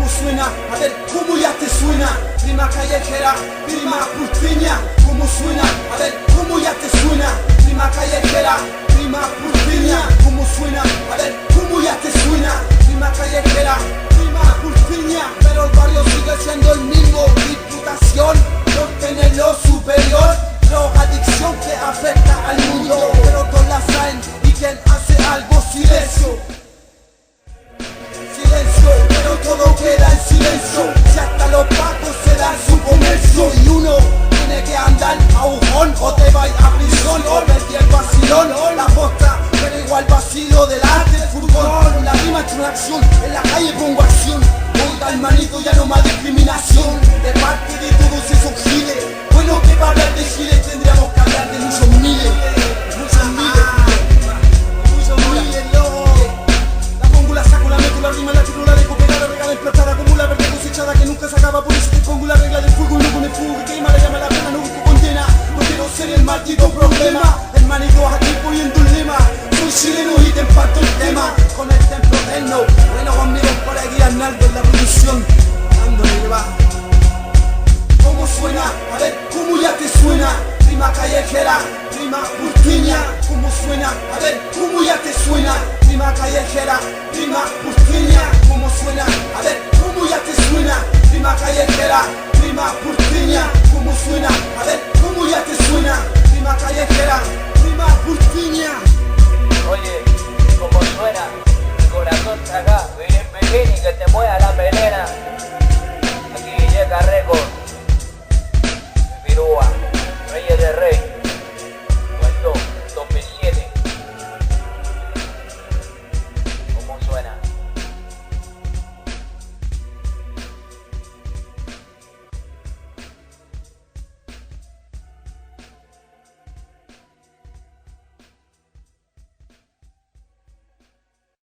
¿Cómo suena? A ver, ¿cómo ya te suena? Rima callejera, rima porteña. ¿Cómo suena? A ver, ¿cómo ya te suena? Rima callejera, rima porteña. ¿Cómo suena? A ver, ¿cómo ya te suena? Rima callejera, rima porteña. Pero el barrio sigue siendo el mismo. Diputación no tiene lo superior. Drogadicción que afecta al mundo, pero todos la saben. ¿Y quien hace algo? Silencio. Silencio, pero todo queda en silencio. Si hasta los pacos se dan su comercio. Y uno tiene que andar a ujón, o te vais a prisión, o perdí el vacilón. La posta, pero igual vacilo del arte, el furgón. La rima es una acción, en la calle pongo acción. Oiga hermanito, ya no más discriminación. De parte de todos esos giles. Bueno, que para hablar de Chile tendríamos que hablar de muchos miles. Muchos miles. Muchos miles, no. La pongo, la saco, la meto, la rima, la tiro, la dejo pegada, regala emplatada como la verde cosechada que nunca se acaba. Por eso te pongo la regla del fuego y no pone fuego. Que quema, la llama la pena, no busco condena. No quiero ser el maldito problema. Hermanito, aquí poniendo un lema. Soy chileno y te imparto el tema. Con el templo eterno. Bueno, conmigo por aquí Arnaldo en la producción. Dándole que va. ¿Cómo suena? A ver, ¿cómo ya te suena? Rima callejera, rima porteña. ¿Cómo suena? A ver, ¿cómo ya te suena? Rima callejera, rima porteña. ¿Cómo suena? A ver, ¿cómo ya te suena? Rima callejera.